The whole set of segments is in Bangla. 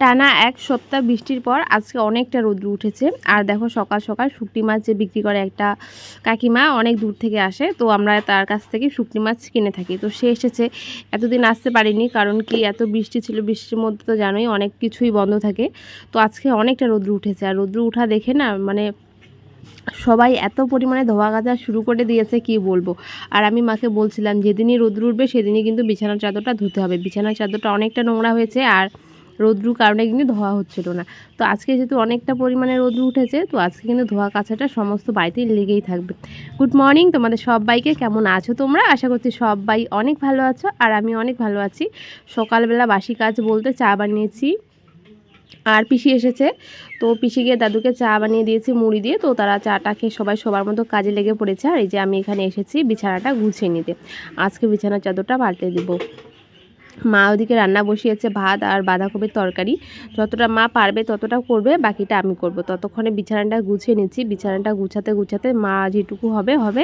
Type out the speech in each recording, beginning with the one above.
টানা এক সপ্তাহ বৃষ্টির পর আজকে অনেকটা রৌদ্র উঠেছে। আর দেখো সকাল সকাল শুকনি মাছ যে বিক্রি করে একটা কাকিমা, অনেক দূর থেকে আসে, তো আমরা তার কাছ থেকে শুকনি মাছ কিনে থাকি। তো সে এসেছে, এতদিন আসতে পারিনি কারণ কি এত বৃষ্টি ছিল, বৃষ্টির মধ্যে তো জানোই অনেক কিছুই বন্ধ থাকে। তো আজকে অনেকটা রৌদ্র উঠেছে, আর রৌদ্র উঠা দেখে না মানে সবাই এত পরিমাণে ধোয়া কাচা শুরু করে দিয়েছে কি বলবো। আর আমি মাকে বলছিলাম যেদিনই রৌদ্র উঠবে সেদিনই কিন্তু বিছানার চাদরটা ধুতে হবে, বিছানার চাদরটা অনেকটা নোংরা হয়েছে আর রৌদ্রুর কারণে কিন্তু ধোয়া হচ্ছিল না। তো আজকে যেহেতু অনেকটা পরিমাণে রৌদ্র উঠেছে, তো আজকে কিন্তু ধোয়া কাচাটা সমস্ত বাড়িতেই লেগেই থাকবে। গুড মর্নিং তোমাদের সবাইকে, কেমন আছো তোমরা? আশা করছি সবাই অনেক ভালো আছো, আর আমি অনেক ভালো আছি। সকালবেলা বাসি কাজ বলতে চা বানিয়েছি, আর পিসি এসেছে, তো পিসি গিয়ে দাদুকে চা বানিয়ে দিয়েছি মুড়ি দিয়ে। তো তারা চাটা খেয়ে সবাই সবার মতো কাজে লেগে পড়েছে। আর এই যে আমি এখানে এসেছি বিছানাটা গুছিয়ে নিতে, আজকে বিছানার চাদরটা পাল্টে দেবো। মা ওদিকে রান্না বসিয়েছে, ভাত আর বাঁধাকপির তরকারি। যতটা মা পারবে ততটা করবে, বাকিটা আমি করব। ততক্ষণে বিছানাটা গুছিয়ে নিচ্ছি, বিছানাটা গুছাতে গুছাতে মা যেটুকু হবে হবে,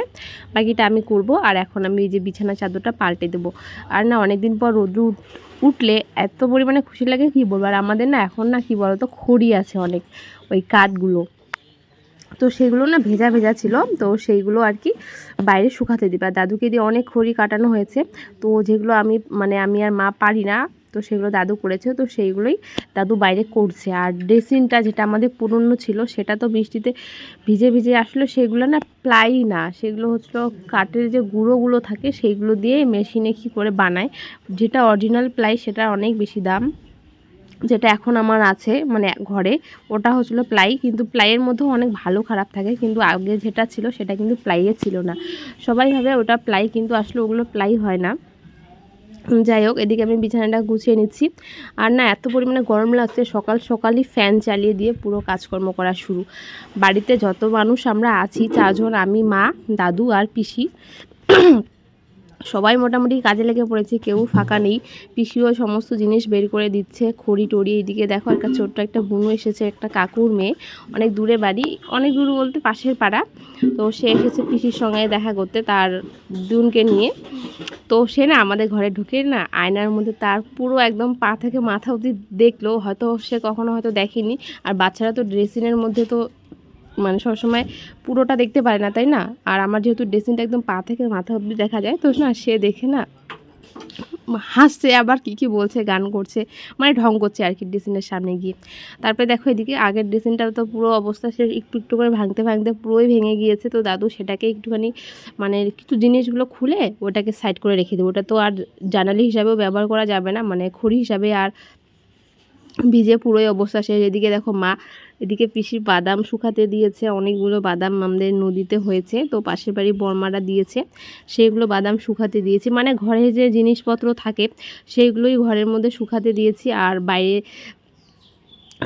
বাকিটা আমি করব। আর এখন আমি এই যে বিছানা চাদরটা পাল্টে দেবো। আর না অনেকদিন পর রোদ্র উঠলে এত পরিমাণে খুশি লাগে কি বলবো। আর আমাদের না এখন না কি বলো তো, খড়ি আছে অনেক, ওই কাঠগুলো, তো সেগুলো না ভেজা ভেজা ছিল, তো সেইগুলো আর কি বাইরে শুকাতে দিবে। আর দাদুকে দিয়ে অনেক খড়ি কাটানো হয়েছে, তো যেগুলো আমি আর মা পারি না, তো সেগুলো দাদু করেছে, তো সেইগুলোই দাদু বাইরে করছে। আর ড্রেসিংটা যেটা আমাদের পুরনো ছিল, সেটা তো বৃষ্টিতে ভিজে ভিজে আসলে সেগুলো না প্লাই না, সেগুলো হচ্ছিল কাঠের যে গুঁড়োগুলো থাকে সেইগুলো দিয়ে মেশিনে কী করে বানায়। যেটা অরিজিনাল প্লাই সেটা অনেক বেশি দাম, যেটা এখন আমার আছে মানে ঘরে, ওটা হচ্ছিল প্লাই। কিন্তু প্লাইয়ের মধ্যেও অনেক ভালো খারাপ থাকে, কিন্তু আগে যেটা ছিল সেটা কিন্তু প্লাইয়ে ছিল না। সবাই ভাবে ওটা প্লাই, কিন্তু আসলে ওগুলো প্লাই হয় না। যাই হোক, এদিকে আমি বিছানাটা গুছিয়ে নিচ্ছি। আর না এত পরিমাণে গরম লাগছে, সকাল সকালই ফ্যান চালিয়ে দিয়ে পুরো কাজকর্ম করা শুরু। বাড়িতে যত মানুষ আমরা আছি, 4 জন, আমি, মা, দাদু আর পিসি, সবাই মোটামুটি কাজে লেগে পড়েছে, কেউ ফাঁকা নেই। পিসিও সমস্ত জিনিস বের করে দিচ্ছে, খড়ি টড়ি। এইদিকে দেখো একটা ছোট্ট একটা বুনু এসেছে, একটা কাকুর মেয়ে, অনেক দূরে বাড়ি, অনেক দূর বলতে পাশের পাড়া। তো সে এসেছে পিসির সঙ্গে দেখা করতে তার বোনকে নিয়ে। তো সে না আমাদের ঘরে ঢুকে না আয়নার মধ্যে তার পুরো একদম পা থেকে মাথা অবধি দেখলো, হয়তো সে কখনো হয়তো দেখেনি। আর বাচ্চারা তো ড্রেসিংয়ের মধ্যে তো মানে সবসময় পুরোটা দেখতে পারে না, তাই না? আর আমার যেহেতু ড্রেসিংটা একদম পা থেকে মাথা অবধি দেখা যায়, তো না সে দেখে না হাসছে, আবার কি বলছে, গান করছে, মানে ঢং করছে আর কি ড্রেসিংয়ের সামনে গিয়ে। তারপরে দেখো এদিকে আগের ড্রেসিংটা তো পুরো অবস্থা সে একটু একটু করে ভাঙতে ভাঙতে পুরোই ভেঙে গিয়েছে। তো দাদু সেটাকে একটুখানি মানে কিছু জিনিসগুলো খুলে ওটাকে সাইড করে রেখে দেবো। ওটা তো আর জানালি হিসাবেও ব্যবহার করা যাবে না, মানে খড়ি হিসাবে, আর ভিজে পুরোই অবস্থা শেষ। এদিকে দেখো মা, এদিকে পিসির বাদাম শুকাতে দিয়েছে, অনেকগুলো বাদাম আমাদের নদীতে হয়েছে, তো পাশের বাড়ি বর্মারা দিয়েছে, সেইগুলো বাদাম শুকাতে দিয়েছি। মানে ঘরে যে জিনিসপত্র থাকে সেইগুলোই ঘরের মধ্যে শুকাতে দিয়েছি। আর বাইরে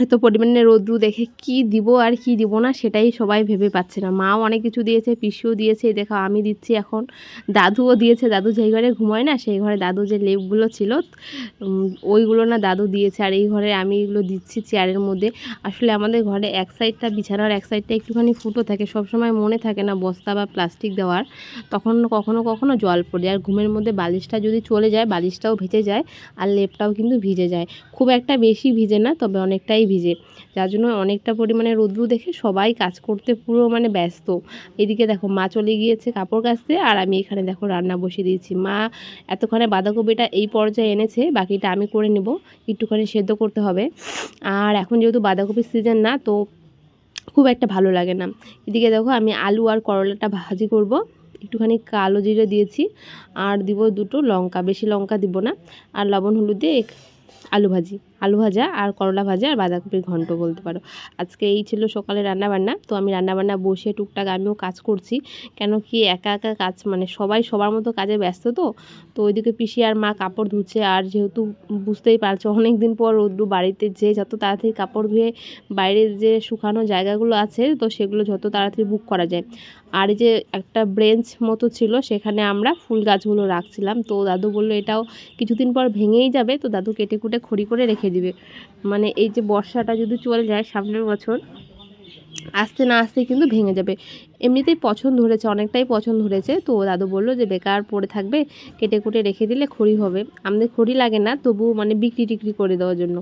এত পরিমাণে রৌদ্র দেখে কি দিব আর কি দিব না সেটাই সবাই ভেবে পাচ্ছে না। মাও অনেক কিছু দিয়েছে, পিসিও দিয়েছে, দেখো আমি দিচ্ছি এখন, দাদুও দিয়েছে। দাদু যেই ঘরে ঘুমায় না সেই ঘরে দাদু যে লেপগুলো ছিল ওইগুলো না দাদু দিয়েছে। আর এই ঘরে আমি এগুলো দিচ্ছি চেয়ারের মধ্যে। আসলে আমাদের ঘরে এক সাইডটা বিছানার এক সাইডটা একটুখানি ফুটো থাকে, সবসময় মনে থাকে না বস্তা বা প্লাস্টিক দেওয়ার, তখন কখনো কখনো জল পড়ে। আর ঘুমের মধ্যে বালিশটা যদি চলে যায়, বালিশটাও ভিজে যায় আর লেপটাও কিন্তু ভিজে যায়। খুব একটা বেশি ভিজে না, তবে অনেকটাই ভিজে, যার জন্য অনেকটা পরিমাণে রৌদ্র দেখে সবাই কাজ করতে পুরো মানে ব্যস্ত। এদিকে দেখো মা চলে গিয়েছে কাপড় কাচতে, আর আমি এখানে দেখো রান্না বসিয়ে দিয়েছি। মা এতক্ষণে বাঁধাকপিটা এই পর্যায়ে এনেছে, বাকিটা আমি করে নেব, একটুখানি সেদ্ধ করতে হবে। আর এখন যেহেতু বাঁধাকপির সিজন না, তো খুব একটা ভালো লাগে না। এদিকে দেখো আমি আলু আর করলাটা ভাজি করব, একটুখানি কালো জিরে দিয়েছি, আর দিব 2টো লঙ্কা, বেশি লঙ্কা দিব না। আর লবণ হলুদ দিয়ে আলু ভাজা আর করলা ভাজা আর বাঁধাকপির ঘন্ট বলতে পারো। আজকে এই ছিল সকালে রান্নাবান্না। তো আমি রান্নাবান্না বসে টুকটাক আমিও কাজ করছি, কেন কি একা একা কাজ মানে সবাই সবার মতো কাজে ব্যস্ত। তো ওইদিকে পিসি আর মা কাপড় ধুচ্ছে। আর যেহেতু বুঝতেই পারছো অনেক দিন পর রোদ্দু, বাড়িতে যে যত তাড়াতাড়ি কাপড় ধুয়ে বাইরের যে শুকানো জায়গাগুলো আছে তো সেগুলো যত তাড়াতাড়ি বুক করা যায়। আর এই যে একটা ব্রেঞ্চ মতো ছিল, সেখানে আমরা ফুল গাছগুলো রাখছিলাম, তো দাদু বললো এটাও কিছুদিন পর ভেঙেই যাবে, তো দাদু কেটে কুটে খড়ি করে রেখে দিবে। মানে এই যে বর্ষাটা যদি চলে যায় সামনের বছর, আসতে না আসতে কিন্তু ভেঙে যাবে। এমনিতেই পছন্দ ধরেছে, অনেকটাই পছন্দ ধরেছে, তো দাদু বললো যে বেকার পড়ে থাকবে, কেটে কুটে রেখে দিলে খড়ি হবে। আমাদের খড়ি লাগে না, তবু মানে বিক্রি টিক্রি করে দেওয়ার জন্য।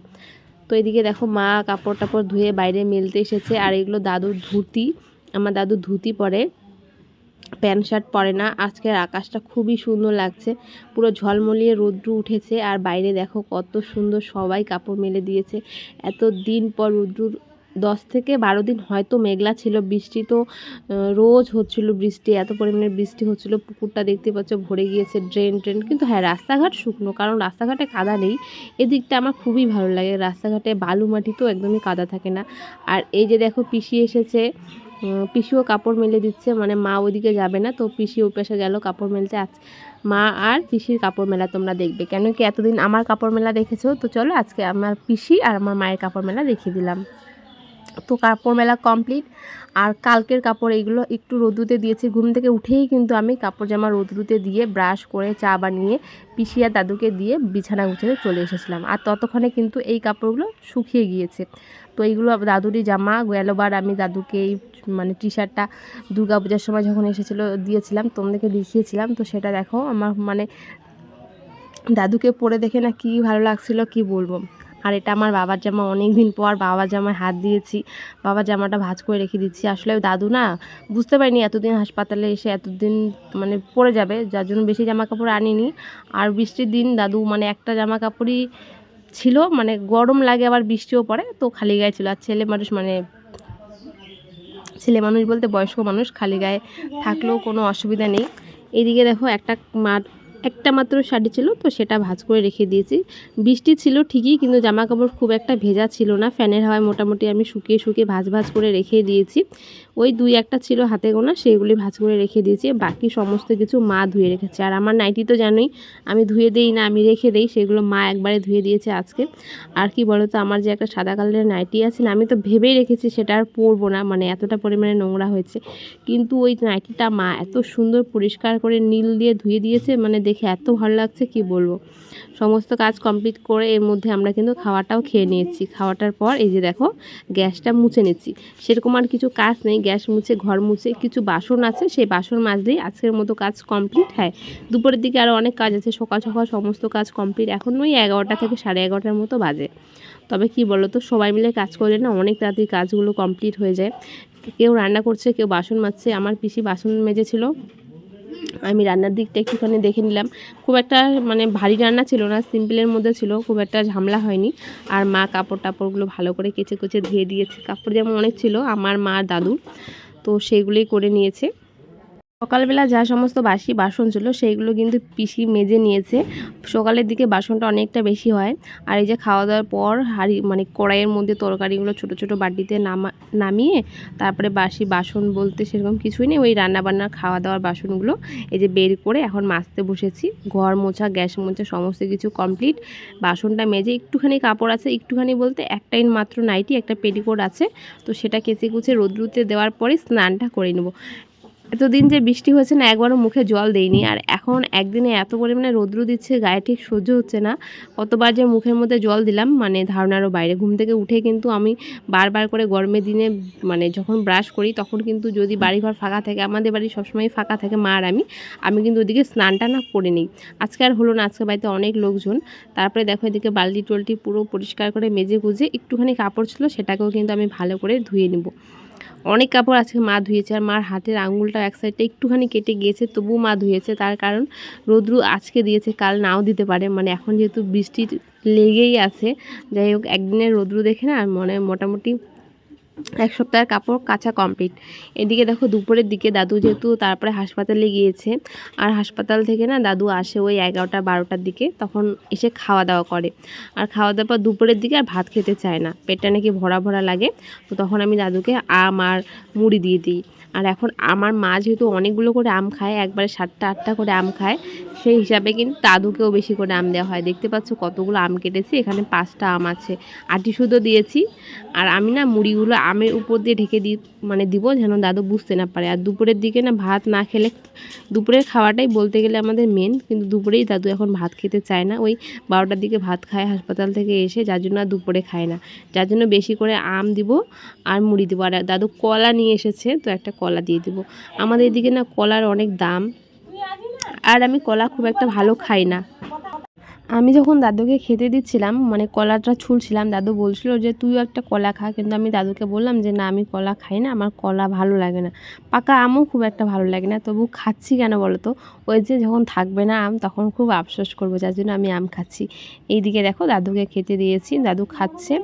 তো এদিকে দেখো মা কাপড় টাপড় ধুয়ে বাইরে মেলতে এসেছে। আর এগুলো দাদুর ধুতি, আমার দাদুর ধুতি পরে, প্যান্ট শার্ট পরে না। আজকের আকাশটা খুবই সুন্দর লাগছে, পুরো ঝলমলিয়ে রৌদ্র উঠেছে। আর বাইরে দেখো কত সুন্দর সবাই কাপড় মেলে দিয়েছে। এত দিন পর রৌদ্র, 10 থেকে 12 দিন হয়তো মেঘলা ছিল, বৃষ্টি তো রোজ হচ্ছিল, বৃষ্টি এত পরিমাণে বৃষ্টি হচ্ছিল। পুকুরটা দেখতে পাচ্ছ ভরে গিয়েছে, ড্রেন ট্রেন, কিন্তু হ্যাঁ রাস্তাঘাট শুকনো, কারণ রাস্তাঘাটে কাদা নেই। এদিকটা আমার খুবই ভালো লাগে, রাস্তাঘাটে বালু মাটি তো একদমই কাদা থাকে না। আর এই যে দেখো পিসি এসেছে, পিসিও কাপড় মেলে দিচ্ছে, মানে মা ওইদিকে যাবে না, তো পিসি ওই পাশে গেল কাপড় মেলতে। মা আর পিসির কাপড় মেলা তোমরা দেখবে, কেন কি এতদিন আমার কাপড় মেলা দেখেছো, তো চলো আজকে আমার পিসি আর আমার মায়ের কাপড় মেলা দেখিয়ে দিলাম। তো কাপড় মেলা কমপ্লিট। আর কালকের কাপড় এইগুলো একটু রোদ্রুতে দিয়েছি, ঘুম থেকে উঠেই কিন্তু আমি কাপড় জামা রোদ্রুতে দিয়ে ব্রাশ করে চা বানিয়ে পিসি আর দাদুকে দিয়ে বিছানা গুছাতে চলে এসেছিলাম। আর ততক্ষণে কিন্তু এই কাপড়গুলো শুকিয়ে গিয়েছে। তো এইগুলো দাদুরই জামা, গেলোবার আমি দাদুকে এই মানে টি শার্টটা দুর্গাপূজার সময় যখন এসেছিলো দিয়েছিলাম, তোমাদেরকে দেখিয়েছিলাম। তো সেটা দেখো আমার মানে দাদুকে পরে দেখে না কি ভালো লাগছিল কি বলবো। আর এটা আমার বাবার জামা, অনেক দিন পর বাবার জামায় হাত দিয়েছি, বাবার জামাটা ভাঁজ করে রেখে দিচ্ছি। আসলে দাদু না বুঝতে পারিনি এতদিন হাসপাতালে এসে এতদিন মানে পরে যাবে, যার জন্য বেশি জামা কাপড় আনিনি। আর বৃষ্টির দিন দাদু মানে একটা জামা কাপড়ই ছিল, মানে গরম লাগে আবার বৃষ্টিও পড়ে, তো খালি গায়ে ছিল। আর ছেলে মানুষ মানে ছেলে মানুষ বলতে বয়স্ক মানুষ, খালি গায়ে থাকলেও কোনো অসুবিধা নেই। এইদিকে দেখো একটা মাত্র শাড়ি ছিল, তো সেটা ভাঁজ করে রেখে দিয়েছি। বৃষ্টি ছিল ঠিকই, কিন্তু জামা কাপড় খুব একটা ভেজা ছিল না, ফ্যানের হাওয়ায় মোটামুটি আমি শুকিয়ে ভাঁজ করে রেখে দিয়েছি। ওই 2-1টা ছিল হাতে গোনা, সেইগুলি ভাঁজ করে রেখে দিয়েছি, বাকি সমস্ত কিছু মা ধুয়ে রেখেছে। আর আমার নাইটি তো জানোই আমি ধুয়ে দেই না, আমি রেখে দেই, সেগুলো মা একবারে ধুয়ে দিয়েছে আজকে। আর কি বলো তো, আমার যে একটা সাদা কালারের নাইটি আছে না, আমি তো ভেবেই রেখেছি সেটা আর পরবো না, মানে এতটা পরিমাণে নোংরা হয়েছে, কিন্তু ওই নাইটিটা মা এত সুন্দর পরিষ্কার করে নীল দিয়ে ধুয়ে দিয়েছে, মানে দেখে এত ভালো লাগছে কি বলবো। সমস্ত কাজ কমপ্লিট করে এর মধ্যে আমরা কিন্তু খাওয়াটাও খেয়ে নিয়েছি। খাওয়াটার পর এই যে দেখো গ্যাসটা মুছে নিচ্ছি, সেরকম আর কিছু কাজ নেই, গ্যাস মুছে ঘর মুছে কিছু বাসন আছে, সেই বাসন মাজলেই আজকের মতো কাজ কমপ্লিট। হ্যাঁ দুপুরের দিকে আরও অনেক কাজ আছে, সকাল সকাল সমস্ত কাজ কমপ্লিট, এখন ওই 11টা থেকে 11:30টার মতো বাজে। তবে কি বলো তো, সবাই মিলে কাজ করলে না অনেক তাড়াতাড়ি কাজগুলো কমপ্লিট হয়ে যায়। কেউ রান্না করছে, কেউ বাসন মাজছে, আমার পিসি বাসন মেজেছিল, আমি রান্নার দিকটা একটুখানি দেখে নিলাম। খুব একটা মানে ভারী রান্না ছিল না, সিম্পলের মধ্যে ছিল, খুব একটা ঝামেলা হয়নি। আর মা কাপড় টাপড়গুলো ভালো করে কেচে কুচে ধুয়ে দিয়েছে, কাপড় যেমন অনেক ছিল আমার মা দাদুর, তো সেইগুলোই করে নিয়েছে। সকালবেলা যা সমস্ত বাসি বাসন ছিল সেইগুলো কিন্তু পিসি মেজে নিয়েছে, সকালের দিকে বাসনটা অনেকটা বেশি হয়। আর এই যে খাওয়া দাওয়ার পর হাঁড়ি মানে কড়াইয়ের মধ্যে তরকারিগুলো ছোট ছোট বাটিতে নামিয়ে তারপরে বাসি বাসন বলতে সেরকম কিছুই নেই, ওই রান্নাবান্নার খাওয়া দাওয়ার বাসনগুলো এই যে বের করে এখন মাজতে বসেছি। ঘর মোছা গ্যাস মোছা সমস্ত কিছু কমপ্লিট, বাসনটা মেজে একটুখানি কাপড় আছে, একটুখানি বলতে একটাই মাত্র নাইটি, একটা পেটিকোট আছে, তো সেটা কেচে কুচে রোদ্রুতে দেওয়ার পরে স্নানটা করে নেব। এতদিন যে বৃষ্টি হয়েছে না, একবারও মুখে জল দেইনি, আর এখন একদিনে এত পরিমাণে রৌদ্র দিচ্ছে গায়ে ঠিক সহ্য হচ্ছে না, কতবার যে মুখের মধ্যে জল দিলাম মানে ধারণারও বাইরে। ঘুম থেকে উঠে কিন্তু আমি বারবার করে গরমের দিনে মানে যখন ব্রাশ করি তখন কিন্তু যদি বাড়িঘর ফাঁকা থাকে, আমাদের বাড়ি সবসময় ফাঁকা থাকে মা আর আমি কিন্তু ওদিকে স্নানটা না করে নিই। আজকে আর হলো না, আজকে বাড়িতে অনেক লোকজন। তারপরে দেখো এদিকে বালতি টলটি পুরো পরিষ্কার করে মেজে গুজে একটুখানি কাপড় ছিল সেটাকেও কিন্তু আমি ভালো করে ধুয়ে নিব। অনেক কাপড় আজকে মা ধুয়েছে, আর মার হাতের আঙুলটা এক সাইডটা একটুখানি কেটে গিয়েছে, তবুও মা ধুয়েছে, তার কারণ রোদ্রু আজকে দিয়েছে, কাল নাও দিতে পারে, মানে এখন যেহেতু বৃষ্টি লেগেই আছে, যাই হোক একদিনের রোদ্রু দেখে না মানে মোটামুটি 1 সপ্তাহের কাপড় কাচা কমপ্লিট। এদিকে দেখো দুপুরের দিকে দাদু যেহেতু তারপরে হাসপাতালে গিয়েছে, আর হাসপাতাল থেকে না দাদু আসে ওই 11টা-12টার দিকে, তখন এসে খাওয়া দাওয়া করে। আর খাওয়া দাওয়ার পর দুপুরের দিকে আর ভাত খেতে চায় না, পেটটা নাকি ভরা ভরা লাগে, তো তখন আমি দাদুকে আম আর মুড়ি দিয়ে দিই। আর এখন আমার মা যেহেতু অনেকগুলো করে আম খায়, একবারে 7টা-8টা করে আম খায়, সেই হিসাবে কিন্তু দাদুকেও বেশি করে আম দেওয়া হয়। দেখতে পাচ্ছ কতগুলো আম কেটেছি, এখানে 5টা আম আছে, আটি সুদ্ধ দিয়েছি। আর আমি না মুড়িগুলো আমের উপর দিয়ে ঢেকে মানে দিব যেন দাদু বুঝতে না পারে। আর দুপুরের দিকে না ভাত না খেলে, দুপুরের খাওয়াটাই বলতে গেলে আমাদের মেন, কিন্তু দুপুরেই দাদু এখন ভাত খেতে চায় না, ওই 12টার দিকে ভাত খায় হাসপাতাল থেকে এসে, যার জন্য আর দুপুরে খায় না, যার জন্য বেশি করে আম দিব আর মুড়ি দিব। আর দাদু কলা নিয়ে এসেছে, তো একটা কলা দিয়ে দিব। আমাদের এদিকে না কলার অনেক দাম, আর আমি কলা খুব একটা ভালো খাই না। আমি যখন দাদুকে খেতে দিচ্ছিলাম মানে কলাটা ছুলছিলাম, দাদু বলছিল যে তুইও একটা কলা খা, কিন্তু আমি দাদুকে বললাম যে না আমি কলা খাই না, আমার কলা ভালো লাগে না, পাকা আমও খুব একটা ভালো লাগে না, তবু খাচ্ছি কেন বলো তো, ওই যে যখন থাকবে না আম তখন খুব আফসোস করবো, যার জন্য আমি আম খাচ্ছি। এইদিকে দেখো দাদুকে খেতে দিয়েছি, দাদু খাচ্ছে।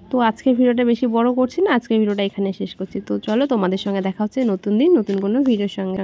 তো আজকের ভিডিওটা বেশি বড় করছি না, আজকের ভিডিওটা এখানে শেষ করছি। তো চলো তোমাদের সঙ্গে দেখা হচ্ছে নতুন দিন নতুন কোনো ভিডিওর সঙ্গে।